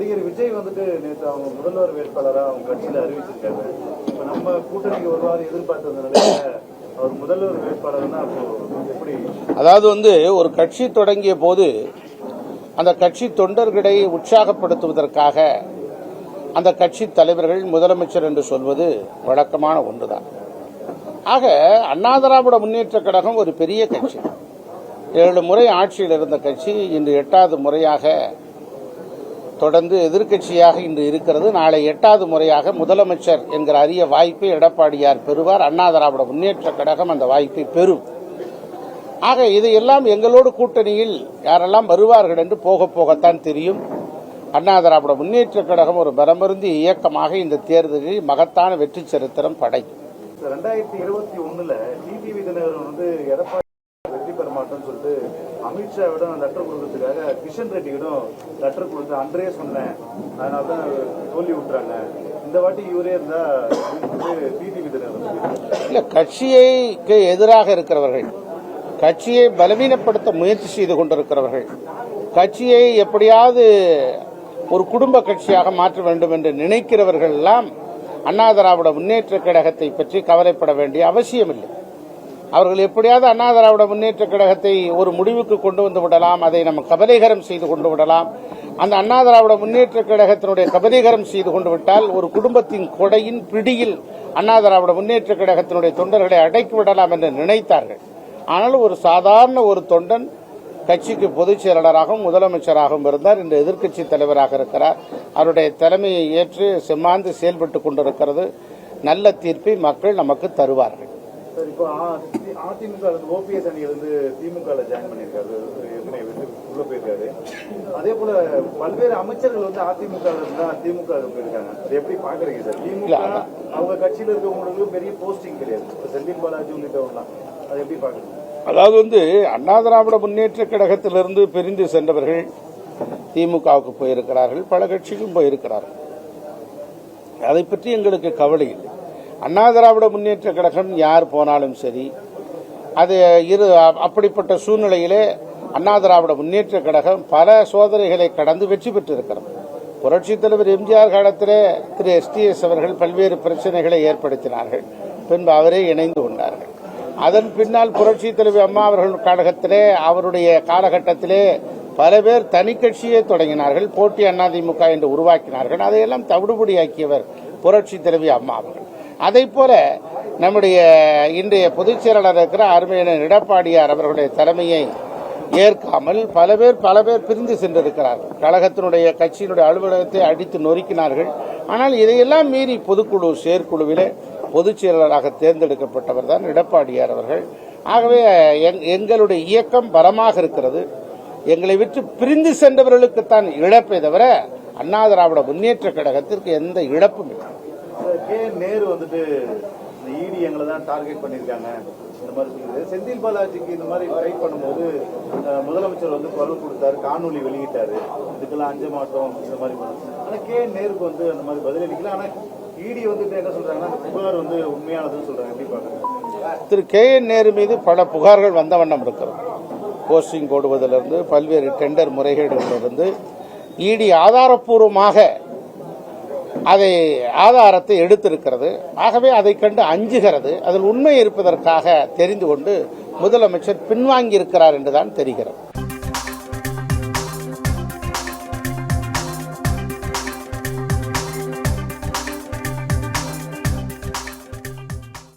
நடிகர் விஜய் வந்துட்டு நேற்று அவங்க முதல்வர் வேட்பாளராக அவங்க கட்சியில் அறிவிச்சிருக்காங்க. இப்போ நம்ம கூட்டணிக்கு வருவார் எதிர்பார்த்த நிலையில அவர் முதல்வர் வேட்பாளர்னா அப்போ எப்படி? அதாவது ஒரு கட்சி தொடங்கிய போது அந்த கட்சி தொண்டர்களை உற்சாகப்படுத்துவதற்காக அந்த கட்சி தலைவர்கள் முதலமைச்சர் என்று சொல்வது வழக்கமான ஒன்றுதான். ஆக அண்ணா திராவிட முன்னேற்ற கழகம் ஒரு பெரிய கட்சி, 7 முறை ஆட்சியில் இருந்த கட்சி இன்று 8வது முறையாக தொடர்ந்து எதிர்க்கட்சியாக இன்று இருக்கிறது. நாளை 8வது முறையாக முதலமைச்சர் என்கிற அரிய வாய்ப்பை எடப்பாடியார் பெறுவார். அண்ணா திராவிட முன்னேற்ற கழகம் அந்த வாய்ப்பை பெறும். ஆக இதையெல்லாம் எங்களோடு கூட்டணியில் யாரெல்லாம் வருவார்கள் என்று போக போகத்தான் தெரியும். அண்ணா திராவிட முன்னேற்ற கழகம் ஒரு பலமருந்திய இயக்கமாக இந்த தேர்தலில் மகத்தான வெற்றி சரித்திரம் படைக்கும். 2021 டிடிவி தினகரன் எடப்பாடி வெற்றி பெற மாட்டோம்னு சொல்லிட்டு அமித்ஷாவிடம் லெட்டர் கொடுக்கறதுக்காக கிஷன் ரெட்டியிடம் லெட்டர் கொடுத்து அன்றைய சொன்னேன், அதனால தான் தோல்வி விட்டுறாங்க. இந்த வாட்டி இவரே இருந்தா டிடிவி தினகரன் இல்ல, கட்சிக்கு எதிராக இருக்கிறவர்கள், கட்சியை பலவீனப்படுத்த முயற்சி செய்து கொண்டிருக்கிறவர்கள், கட்சியை எப்படியாவது ஒரு குடும்ப கட்சியாக மாற்ற வேண்டும் என்று நினைக்கிறவர்கள் எல்லாம் அண்ணா திராவிட முன்னேற்ற கழகத்தை பற்றி கவலைப்பட வேண்டிய அவசியமில்லை. அவர்கள் எப்படியாவது அண்ணா திராவிட முன்னேற்ற கழகத்தை ஒரு முடிவுக்கு கொண்டு வந்து விடலாம், அதை நம்ம கபலீகரம் செய்து கொண்டு விடலாம். அந்த அண்ணா திராவிட முன்னேற்ற கழகத்தினுடைய கபலீகரம் செய்து கொண்டு விட்டால் ஒரு குடும்பத்தின் கொடையின் பிடியில் அண்ணா திராவிட முன்னேற்ற கழகத்தினுடைய தொண்டர்களை அடக்கி விடலாம் என்று நினைத்தார்கள். ஆனால் ஒரு சாதாரண ஒரு தொண்டன் கட்சிக்கு பொதுச் செயலாளராகவும் முதலமைச்சராகவும் இருந்தார். இன்று எதிர்க்கட்சி தலைவராக இருக்கிறார். அவருடைய தலைமையை ஏற்று செம்மாந்து செயல்பட்டுக் கொண்டிருக்கிறது. நல்ல தீர்ப்பை மக்கள் நமக்கு தருவார்கள். இப்போ அதிமுக ஓபிஎஸ் அணியிலிருந்து திமுக ஜாயின் பண்ணியிருக்காரு, உள்ள போயிருக்காரு. அதே போல பல்வேறு அமைச்சர்கள் அதிமுக இருந்தா திமுக போயிருக்காங்க. அது எப்படி பாக்குறீங்க சார்? திமுக அவங்க கட்சியில் இருக்கவங்களுக்கு பெரிய போஸ்டிங் கிடையாது, செந்தில் பாலாஜி உள்ளிட்டவங்கலாம், அதை எப்படி பாக்குறீங்க? அதாவது அண்ணா திராவிட முன்னேற்ற கழகத்திலிருந்து பிரிந்து சென்றவர்கள் திமுகவுக்கு போயிருக்கிறார்கள், பல கட்சிக்கும் போயிருக்கிறார்கள். அதை பற்றி எங்களுக்கு கவலை இல்லை. அண்ணா திராவிட முன்னேற்ற கழகம் யார் போனாலும் சரி, அது அப்படிப்பட்ட சூழ்நிலையிலே அண்ணா திராவிட முன்னேற்ற கழகம் பல சோதனைகளை கடந்து வெற்றி பெற்றிருக்கிறது. புரட்சித் தலைவர் எம்ஜிஆர் காலத்திலே திரு STS அவர்கள் பல்வேறு பிரச்சனைகளை ஏற்படுத்தினார்கள். பின்பு அவரே இணைந்து கொண்டார்கள். அதன் பின்னால் புரட்சித் தலைவர் அம்மா அவர்கள் காலகட்டத்திலே, அவருடைய காலகட்டத்திலே பல பேர் தனி கட்சியை தொடங்கினார்கள், போட்டி அதிமுக என்று உருவாக்கினார்கள். அதையெல்லாம் தவிடுபடியாக்கியவர் புரட்சித் தலைவி அம்மா அவர்கள். அதை போல நம்முடைய இன்றைய பொதுச் செயலாளர் இருக்கிற அருமையான எடப்பாடியார் அவர்களுடைய தலைமையை ஏற்காமல் பல பேர் பிரிந்து சென்றிருக்கிறார்கள். கழகத்தினுடைய கட்சியினுடைய அலுவலகத்தை அடித்து நொறுக்கினார்கள். ஆனால் இதையெல்லாம் மீறி பொதுக்குழு செயற்குழுவிலே பொதுச் செயலாளராக தேர்ந்தெடுக்கப்பட்டவர் தான் எடப்பாடியார் அவர்கள். ஆகவே எங்களுடைய இயக்கம் பலமாக இருக்கிறது. எங்களை விட்டு பிரிந்து சென்றவர்களுக்குத்தான் இழப்பை தவிர அண்ணா திராவிட முன்னேற்ற கழகத்திற்கு எந்த இழப்பும் இல்லை. நேரு இடி எங்களை தான் டார்கெட் பண்ணிருக்காங்க இந்த மாதிரி சொல்லுது. செந்தில் பாலாஜிக்கு இந்த மாதிரி ஃபைட் பண்ணும்போது முதலமைச்சர் குரல் கொடுத்தாரு, காணொலி வெளியிட்டாரு, இதுக்கெல்லாம் அஞ்ச மாட்டோம் இந்த மாதிரி. ஆனா நேருக்கு அந்த மாதிரி பதிலளிக்கல. ஆனா இடி என்ன சொல்றாங்கன்னா புகார் உண்மையானதுன்னு சொல்றாங்க. எப்படி பாக்குறீங்க? திரு நேரு மீது பல புகார்கள் வந்த வண்ணம் இருக்கிறது. போஸ்டிங் போடுவதிலிருந்து பல்வேறு டெண்டர் முறைகேடுகளிலிருந்து இடி ஆதாரப்பூர்வமாக ஆதாரத்தை எடுத்திருக்கிறது. ஆகவே அதை கண்டு அஞ்சுகிறது. அதில் உண்மை இருப்பதற்காக தெரிந்து கொண்டு முதலமைச்சர் பின்வாங்கி இருக்கிறார் என்றுதான் தெரிகிறது.